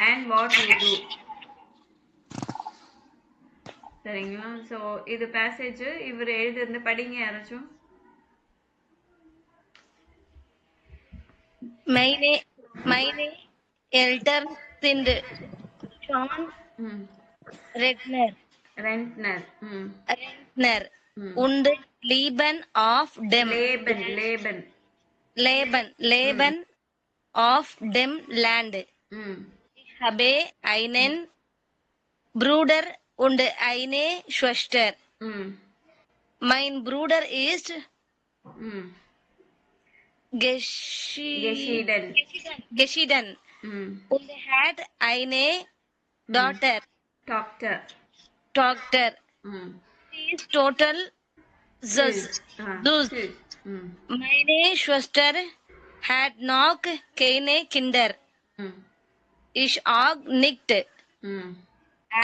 and what you do. சரிங்களா? So இது passage இவர் எழுதுறது படிங்க யாராச்சும். meine Eltern sind John Rentner und leben auf dem Leben auf dem Land. Ich habe einen Bruder und eine Schwester. Mein Bruder ist geschieden und hat eine Tochter. Sie ist total süß. Meine Schwester hat noch keine Kinder. Ich auch nicht.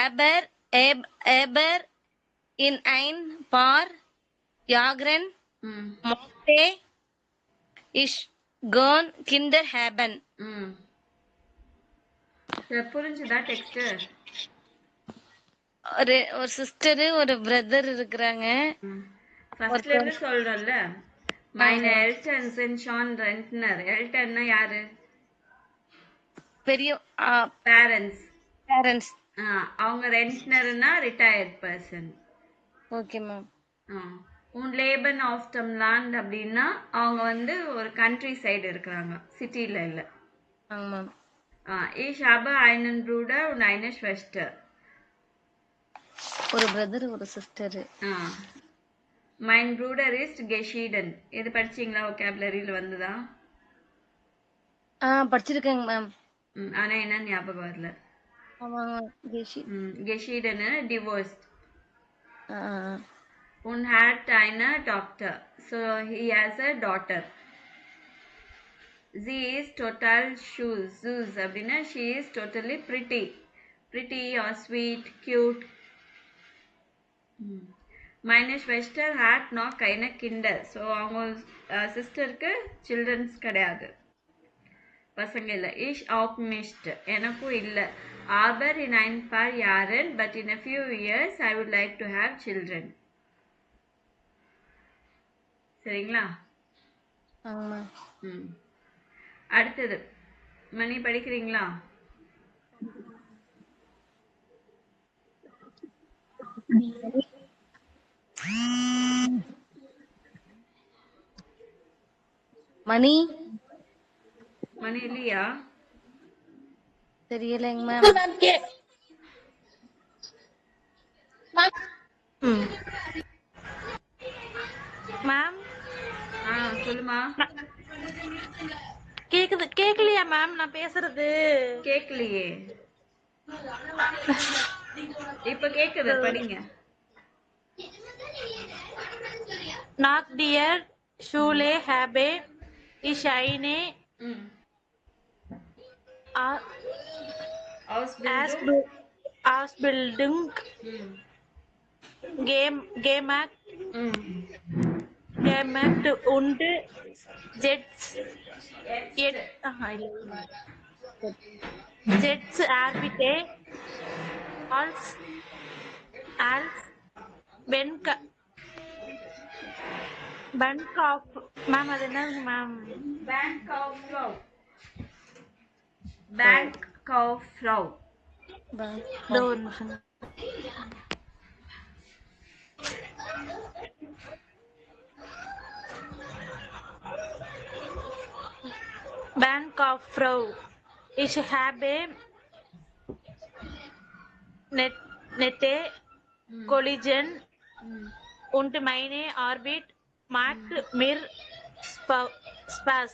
Aber in ein paar Jahren möchte ich gern Kinder haben. புரிஞ்சுதா text? ஒரு sister ஒரு brother இருக்கிறாங்க. ஃபர்ஸ்ட்ல இருந்து சொல்றோம்ல, meine Eltern sind schon Rentner. Elternனா யாரு? பெரிய parents. அவங்க ரெண்டனர்னா ரிட்டையர்ட் பர்சன். Okay ma'am. உன் லேபன் ஆஃப் டம் லேண்ட் அப்படின்னா அவங்க வந்து ஒரு கண்ட்ரி சைடு இருக்கிறாங்க, சிட்டில இல்ல. Ma'am. Ich habe einen Bruder und eine Schwester. ஒரு பிரதர் ஒரு sister. Mein Bruder ist geschieden. இது படிச்சீங்களா? vocabularyல வந்ததா? படிச்சிருக்கேங்க மேம். ஆனா என்ன ஞாபகம் வரல. geschieden divorced. Und hat eine Tochter. So he has a daughter. Sie is total süß அப்படின்னா she is totally pretty or sweet, cute. meine Schwester hat noch keine Kinder. so அவங்க சிஸ்டருக்கு சில்ட்ரன்ஸ் கிடையாது, பசங்க இல்ல. ich auch nicht, எனக்கும் இல்ல. aber in ein paar Jahren, but in a few years I would like to have children. சரிங்களா? அடுத்தது மணி படிக்கிறீங்களா? மணி இல்லையா? தெரியலைங்க மேம். மேம் சொல்லுமா. கேக்கலையா மேம் நான் பேசுறது? கேக்கலையே. இப்ப கேக்குது, படிங்க. Nach der Schule habe ich eine Ausbildung gemacht und jetzt arbeite als ma'am அது என்னங்க ma'am? Bankkauffrau. Bankkauffrau. Ich habe nette Kollegen und meine Arbeit macht mir Spaß.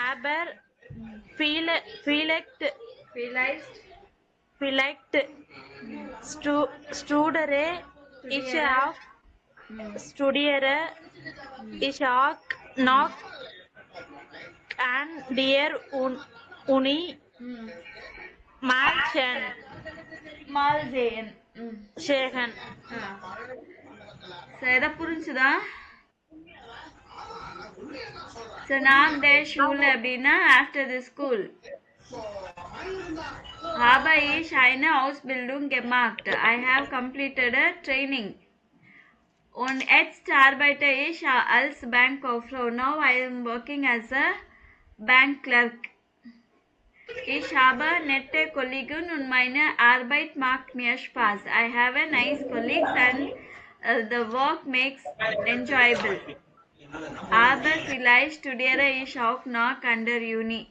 Aber vielleicht studiere ich auch noch an der Uni mal sehen. எதை புரிஞ்சுதா? So nach der Schule அப்படின்னா after the school. Habe ich eine Ausbildung gemacht. I have completed a training. Und jetzt arbeite ich als Bankkauffrau. Now I am working as a bank clerk. Ich habe nette Kollegen und meine Arbeit macht mir Spaß. I have a nice colleagues and the work makes enjoyable. Aber vielleicht studiere ich auch noch an der Uni.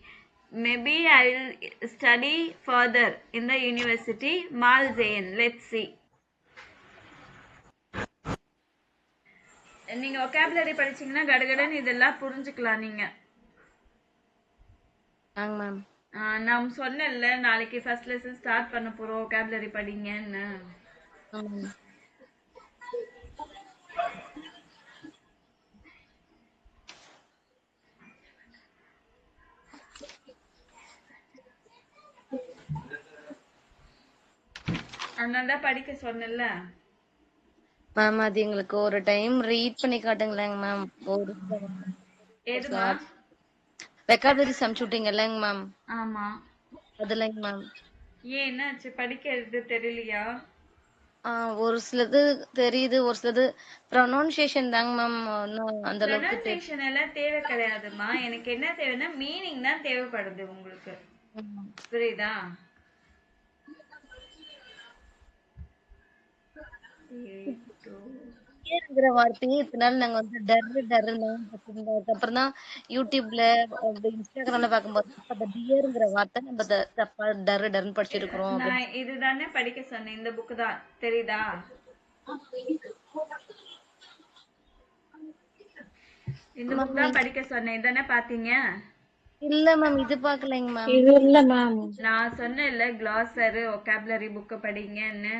Maybe I will study further in the university. Mal sehen. Let's see. நீங்க vocabulary படிச்சீங்கன்னா கடகடன்னு இதெல்லாம் புரிஞ்சுக்கலாம் நீங்க. ஆங்க ma'am. நான் சொன்னேன்ல நாளைக்கு ஃபர்ஸ்ட் லெசன் ஸ்டார்ட் பண்ண போறோம் vocabulary படிங்கன்னு. அதனால தான் படிக்க சொன்னேன்ல. மேம் அது எங்களுக்கு ஒரு டைம் ரீட் பண்ணி காட்டுங்களேங்க மேம். ஒரு எதுமா? வெக்காபுலரி சமைச்சுட்டீங்கல்லங்க மேம். ஆமா. அதுலங்க மேம். ஏன் என்னாச்சு படிக்கிறது தெரியலையா? ஒரு சிலது தெரியுது, ஒரு சிலது ப்ரொனவுன்சியேஷன் தாங்க மேம் அந்த அளவுக்கு ப்ரொனவுன்சியேஷன் எல்லாம் தேவை கிடையாதுமா. எனக்கு என்ன தேவைன்னா மீனிங் தான் தேவைப்படுது உங்களுக்கு. புரியுதா? டியர்ங்கிற வார்த்தையே இதனால நாங்க வந்து அதுக்கப்புறம் தான் யூடியூப்ல இன்ஸ்டாகிராம்ல பார்க்கும்போது அந்த டியர்ங்கிற வார்த்தை நம்ம தப்பா டர்ன்னு படிச்சிருக்கிறோம். நான் இதுதானே படிக்க சொன்னேன். இந்த புக் தான் தெரியுதா? இந்த புக் தான் படிக்க சொன்னேன். இதானே பாத்தீங்க? இல்ல மேம் இது பாக்கலைங்க மேம். இது இல்ல மேம். நான் சொன்னேன்ல கிளாசர் vocabulary புக் படிங்கன்னு.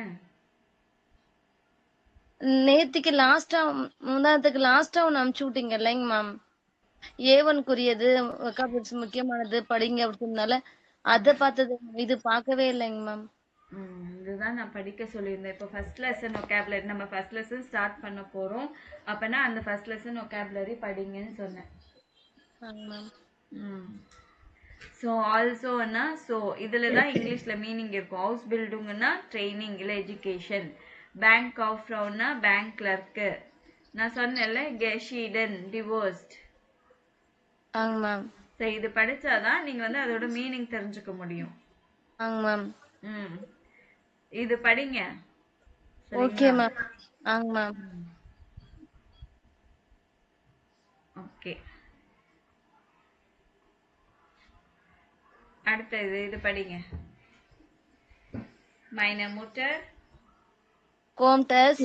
நேத்துக்கு லாஸ்டா முந்தானத்துக்கு லாஸ்டா ஒன்னு அனுப்பிச்சு விட்டீங்க இல்லைங்க மேம். ஏவனுக்குரியது vocabulary முக்கியமானது படிங்க அப்படின்னால அத பார்த்தது இது பார்க்கவே இல்லைங்க மேம். இதுதான் நான் படிக்க சொல்லியிருந்தேன். இப்போ ஃபர்ஸ்ட் லெசன் vocabulary நம்ம ஃபர்ஸ்ட் லெசன் ஸ்டார்ட் பண்ண போறோம். அப்பனா அந்த ஃபர்ஸ்ட் லெசன் vocabulary படிங்கன்னு சொன்னேன். ஸோ ஆல்சோன்னா ஸோ இதில் தான் இங்கிலீஷில் மீனிங் இருக்கும். ஹவுஸ் பில்டிங்னா ட்ரைனிங் இல்லை எஜுகேஷன். பேங்க் ஆஃப்ரவுன்னா பேங்க் கிளர்க்கு. நான் சொன்னேன்ல கெஷீடன் டிவோர்ஸ்ட். ஆங்க மேம். ஸோ இது படிச்சாதான் நீங்க வந்து அதோட மீனிங் தெரிஞ்சுக்க முடியும். ஆங்க மேம். இது படிங்க. Okay ma'am. ஆங்க மேம். ஓகே. அடுத்தது இது படிங்க. Meine Mutter kommt es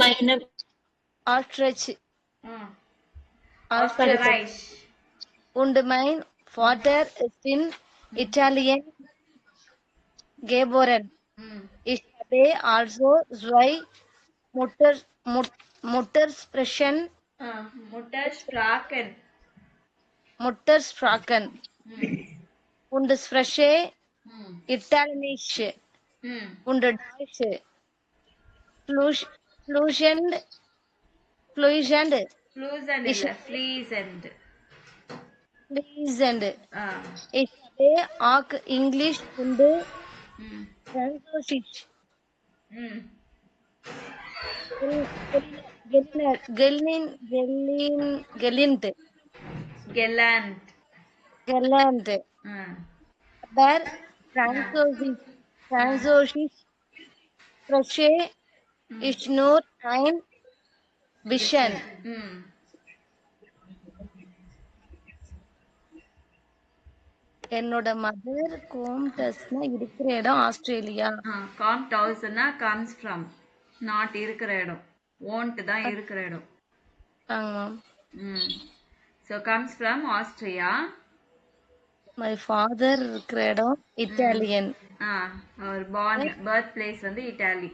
Österreich und mein Vater ist in Italien geboren. Ich habe also zwei Muttersprachen und spreche Italienisch und Deutsch fluent. Ich habe auch Englisch und Französisch gelernt. Aber Französisch spreche ich nur ein bisschen. என்னோட mother கோம்டஸ்னா இருக்கிற இடம் Australia. காம்டவுஸ்னா comes from, not இருக்கிற இடம். Won't தான் இருக்கிற இடம். So comes from Austria. My father இருக்கிற இடம் இட்டாலியன். அவர் birth place வந்து இட்டாலி.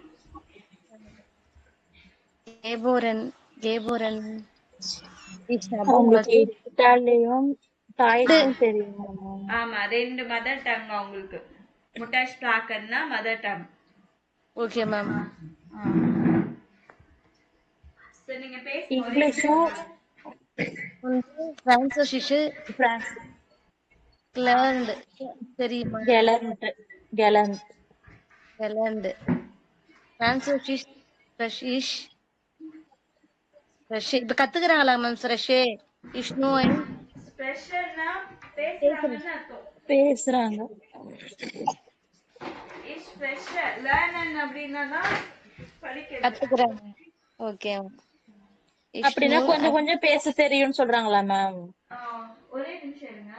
கேபோரன் இட்டாலியும் தாய்க்கும் தெரியும். ஆமா, ரெண்டு மதர் டங் உங்களுக்கு. முட்டாஷ் பிளாக்கன்னா mother tongue. Okay ma'am. So நீங்க பேசுங்க. இங்கிலீஷும் ஃப்ரான்சோசிஷ் learned தெரியுமா? Gallant. Gallant. learned. Francis fresh fresh இப்ப கத்துக்கறாங்களா மேம் fresh is knowing ஸ்பெஷல்னா பேசுறது பேசுறாங்கன்னு அர்த்தம். பேசுறாங்க. Is special. லேர்ன் அப்படின்னா படிக்கிறது. கத்துக்கறாங்க. ஓகே. is அப்படின்னா know கொஞ்சம் கொஞ்சம் பேச தெரியும்னு சொல்றாங்களா மேம்? ஒரே நிமிஷம் இருங்க.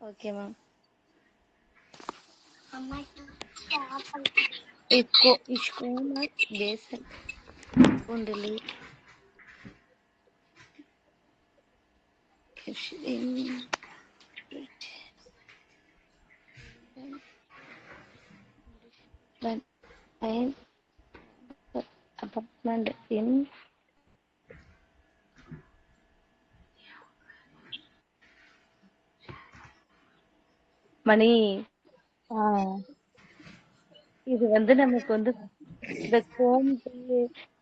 Okay ma'am. इसको मत बेस कुंडली apartment in மணி. இது நமக்கு இந்த கோம்பு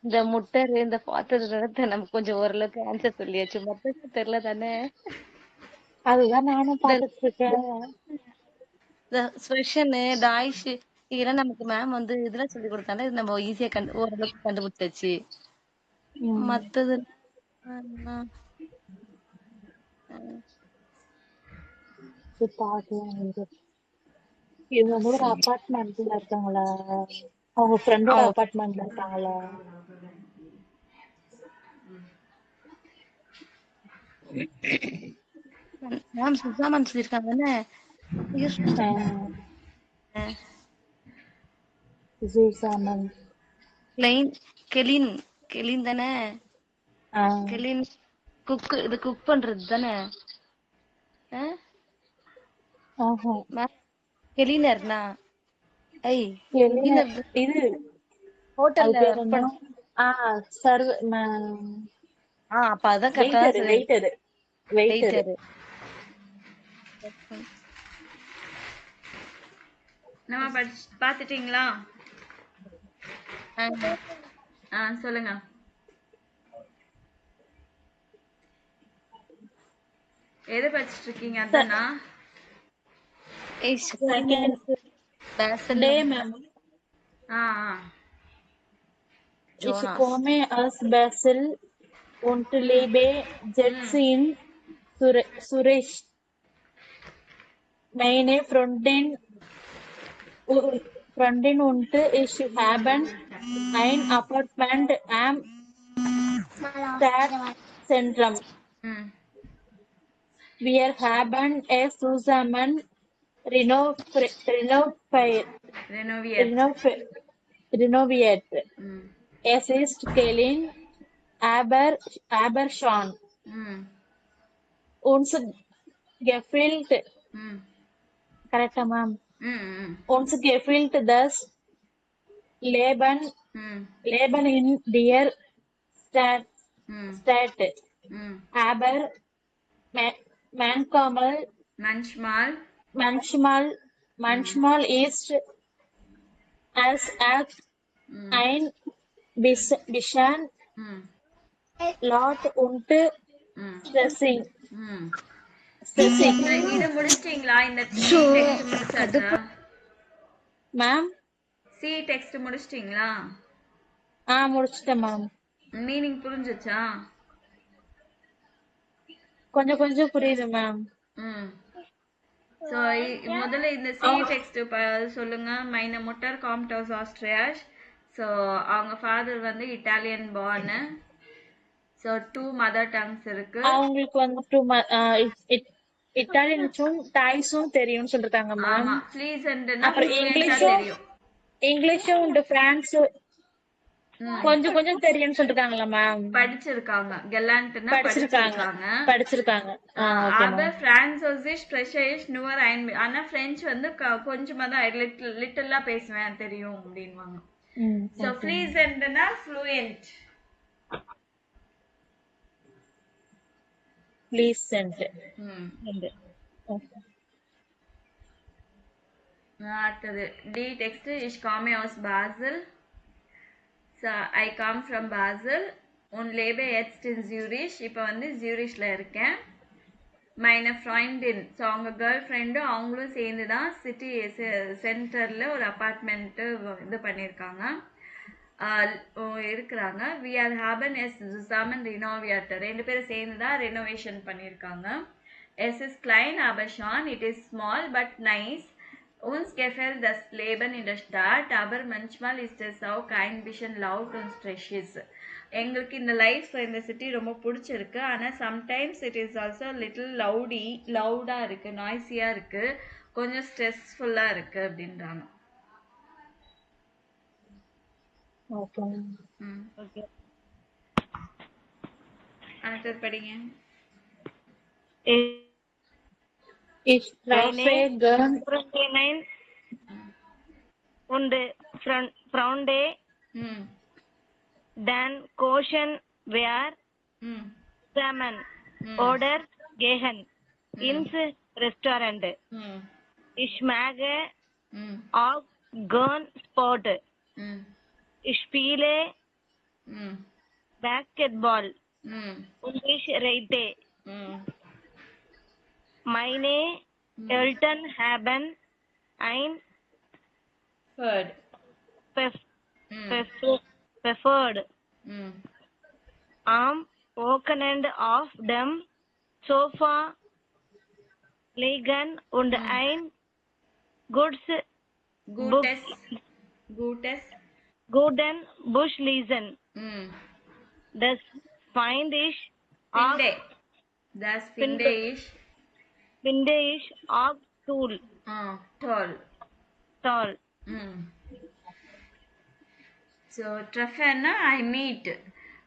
இந்த முட்டர் இந்த பாத்திரத்தை நமக்கு கொஞ்சம் ஓரளவுக்கு ஆன்சர் சொல்லியாச்சு. மொத்தம் தெரியல தானே. அதுதான் நானும் பாத்துட்டு இருக்கேன். ஸ்வெஷன் டாய்ஷ் இதெல்லாம் நமக்கு மேம் இதுல சொல்லி கொடுத்தாங்க. இது நம்ம ஈஸியா ஓரளவுக்கு கண்டுபிடிச்சாச்சு. மத்தது இவங்க ஒரு அபார்ட்மெண்ட்ல இருக்காங்களா? அவங்க ஃப்ரெண்டோட அபார்ட்மெண்ட்ல இருக்காங்களா? மேம் சுசாமன் சொல்லிருக்காங்கன்னு சுசாமன் கெலின் தானே. கெலின் குக் பண்றது தானே. கெலினர்னா இது ஹோட்டல்ல அப்ப அதான் கரெக்டா வெயிட்டர். நம்ம பாத்துட்டீங்களா? சொல்லுங்க. எதை படிச்சிட்டு இருக்கீங்க? அதானா? Ich komme aus Basel und lebe jetzt in Zurich. Meine Freundin und ich haben ein Apartment am Stadtzentrum. Wir haben es zusammen renoviert. Es ist klein, aber schon. Uns gefällt, correct, ma'am? Uns gefällt das Leben in der Stadt. Aber manchmal ist es ein bisschen laut und stressing. இது முடிச்சிட்டீங்களா? இந்த text முடிச்சாச்சா ma'am? C text முடிச்சிட்டீங்களா? முடிச்சிட்டேன் ma'am. Meaning புரிஞ்சுச்சா? கொஞ்சம் கொஞ்சம் புரியுது மேம். சோ முதல்ல இந்த சி டெக்ஸ்ட் சொல்லுங்க. மைன முட்டர் காம்ட் அவுஸ் ஆஸ்ட்ரியாஷ். ஸோ அவங்க ஃபாதர் இட்டாலியன் பார்னு. ஸோ 2 மதர் டங்ஸ் இருக்கு. அவங்களுக்கு இட்டாலியன்ஸும் டாய்ஸும் தெரியும்னு சொல்லிருக்காங்க மேம். அப்புறம் இங்கிலீஷும் பிரான்ஸ் கொஞ்சம் கொஞ்சம் தெரியும்னு சொல்லிருக்காங்களா மேம்? படிச்சிருக்காங்க. கெலாண்ட்னா படிச்சிருக்காங்க. aber französisch spreche ich nur ein. ஆனா பிரெஞ்சு கொஞ்சமா தான் லிட்டிலா பேசுவேன் தெரியும் அப்படின்வாங்க. சோ ஃப்ளூயன்ட்னா ஃப்ளூயன்ட். அடுத்தது D text. ich komme aus Basel. so I come from Basel und lebe jetzt in Zurich. இப்போ ஜூரிஷ்ல இருக்கேன். meine Freundin. ஸோ அவங்க கேர்ள் ஃப்ரெண்டும் அவங்களும் சேர்ந்து தான் சிட்டி சென்டரில் ஒரு அப்பார்ட்மெண்ட்டு இது பண்ணியிருக்காங்க இருக்கிறாங்க. வி ஆர் ஹாபன் எஸ் ஜுசாமன் ரினோவியேட்டர், ரெண்டு பேரும் சேர்ந்து தான் ரெனோவேஷன் பண்ணியிருக்காங்க. Es ist klein, aber schon, it is small but nice. Uns gefällt das Leben in der Stadt, aber manchmal ist es auch ein bisschen laut und stressig. எங்களுக்கு இந்த life இந்த city ரொம்ப பிடிச்சிருக்கு. ஆனால் sometimes it is also little லவுடாக இருக்குது, நாய்ஸியாக இருக்குது, கொஞ்சம் ஸ்ட்ரெஸ்ஃபுல்லாக இருக்குது அப்படின்றாங்க. Okay okay. அடுத்தது படிங்க. Ich treffe gern und Freunde ம் dann kochen wir ம் zusammen ம் oder gehen ins Restaurant. ம் Ich mag ம் auch gern Sport. ம் Ich spiele ம் Basketball ம் und ich reite. ம் Meine Eltern haben ein Third. preferred ம் am Wochenende auf dem Sofa liegen und ein guten Buch lesen. ம் Das finde ich auch finde ich auch toll. ம் So, treffen I meet.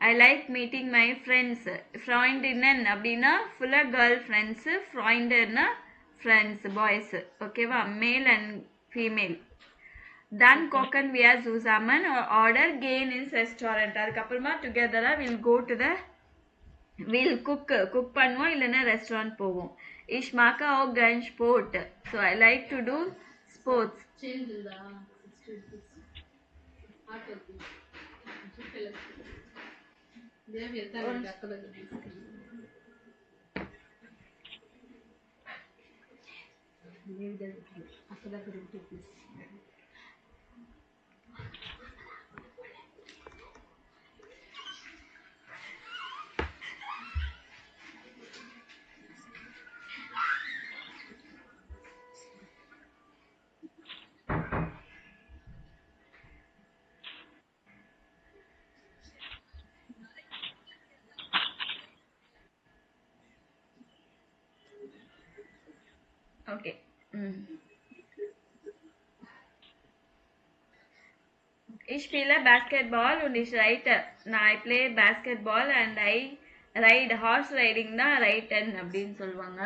I like meeting my friends. Freundinnen அப்படின்னா ஃபுல்லாக girl friends, ஃப்ரெண்டுன்னா friends boys, ஓகேவா, male and female. Dann kochen wir zusammen or order gehen ins restaurant. அதுக்கப்புறமா டுகெதராக we'll cook பண்ணுவோம், இல்லைன்னா restaurant போவோம். Ich mag auch gern Sport. So I like to do sports. Okay. Ich spiele Basketball und ich reite. I play basketball and I ride. Horse riding தான் reiten அப்படின்னு சொல்லுவாங்க.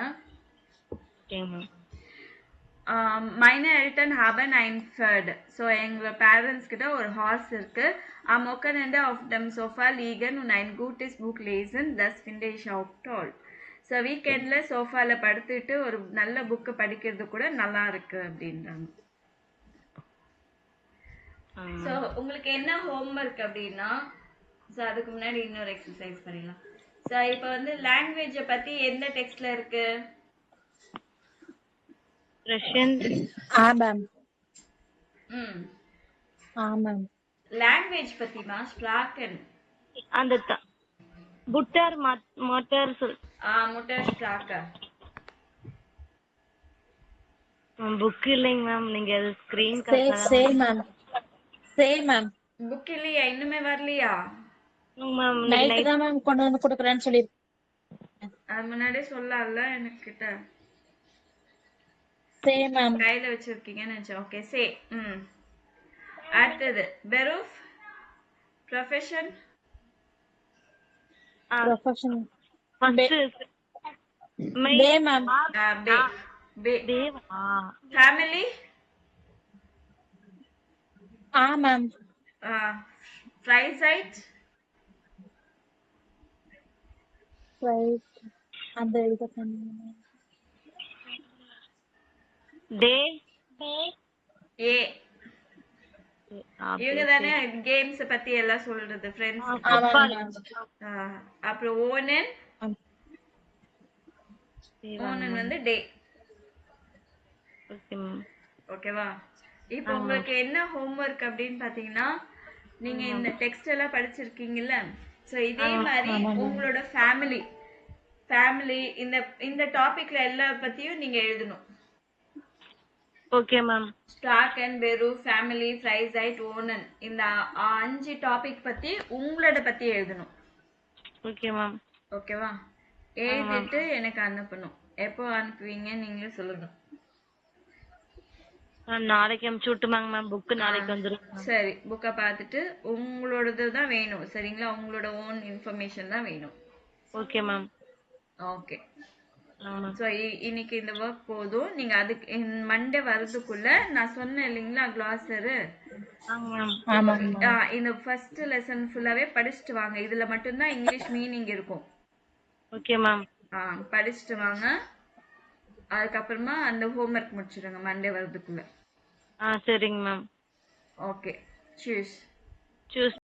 Meine Eltern haben ein Pferd. So எங்க parents கிட்ட ஒரு hours இருக்கு. Am Wochenende auf dem Sofa liegen und ein gutes Buch lesen. Das finde ich auch toll. So வீக்கெண்டில் சோஃபாவில் படுத்துட்டு ஒரு நல்ல புக்கு படிக்கிறது கூட நல்லா இருக்கு அப்படின்றாங்க. ஸோ உங்களுக்கு என்ன ஹோம்ஒர்க் அப்படின்னா, ஸோ அதுக்கு முன்னாடி இன்னொரு எக்ஸசைஸ் பண்ணிடலாம். ஸோ இப்போ வந்து லாங்குவேஜை பற்றி எந்த டெக்ஸ்ட்ல இருக்கு? ரஷ்யன். மேம். மேம். லாங்குவேஜ் பற்றிமா ஸ்ப்ராக்கன் அந்த புட்டர் மோட்டார் முட்டர் ஸ்ப்ராக்கர் புக் இல்லைங்க மேம், நீங்க அது ஸ்கிரீன் சேம் மேம் புக் இல்லையா? இன்னுமே வரலையா? மேம் நைட் தான் மேம் கொண்டு வந்து கொடுக்குறேன்னு சொல்லி அது முன்னாடியே சொல்லல எனக்கு கிட்ட. சேம் மேம் கையில வச்சிருக்கீங்கன்னு நினைச்சேன். ஓகே சே. அடுத்தது பெரூஃப் ப்ரொஃபஷன். ஃபேமிலி. மேம். ஃப்ரைசைட். அந்த டே. ஏ. இவங்க தானே கேம்ஸ் பத்தி எல்லாம் சொல்றது ஃப்ரெண்ட்ஸ். அப்புறம் ஓனன். தேவாங்க ஓணன் மேம். வந்து டே. Okay ma'am. ஓகேவா? இப்போ ஆங்க மேம். உங்களுக்கு என்ன ஹோம்ஒர்க் அப்படின்னு பார்த்தீங்கன்னா, நீங்க ஆங்க இந்த மேம். டெக்ஸ்ட் எல்லாம் படிச்சிருக்கீங்கல்ல, ஸோ இதே ஆங்க மேம். மாதிரி ஆமாங்க மேம். உங்களோட ஃபேமிலி ஃபேமிலி இந்த இந்த டாபிக்ல எல்லா பத்தியும் நீங்க எழுதணும். Okay ma'am. ஸ்டாக் அண்ட் பெரு, ஃபேமிலி, ஃப்ரைசைட், ஓனன் இந்த 5 டாபிக் பத்தி உங்களோட பத்தி எழுதணும். Okay ma'am. ஓகேவா? ஆங்க மேம். எழுதிட்டு எனக்கு அனுப்பணும். எப்போ அனுப்புவீங்க நீங்களே சொல்லுங்க. நாளைக்கு அனுப்பிச்சு விட்டுமாங்க மேம். புக்கு ஆ நாளைக்கு வந்துரும் மேம். சரி, புக்கை பார்த்துட்டு உங்களோடது தான் வேணும் சரிங்களா? உங்களோட ஓன் இன்ஃபர்மேஷன் தான் வேணும். Okay ma'am. ஓகே. ஆங்க மேம். ஸோ இன்னைக்கு இந்த ஒர்க் போதும். நீங்க அதுக்கு மண்டே வர்றதுக்குள்ள நான் சொன்னேன் இல்லைங்களா கிளாஸரு, ஆங்க மேம். ஆமாங்க மேம். இந்த ஃபர்ஸ்ட் லெசன் ஃபுல்லாவே படிச்சுட்டு வாங்க. இதுல மட்டும்தான் இங்கிலீஷ் மீனிங் இருக்கும். Okay ma'am. படிச்சுட்டு வாங்க. அதுக்கப்புறமா அந்த ஹோம்ஒர்க் முடிச்சிடுங்க மண்டே வர்றதுக்குள்ள. சரிங்க மேம். ஓகே. சூஸ். சூஸ்.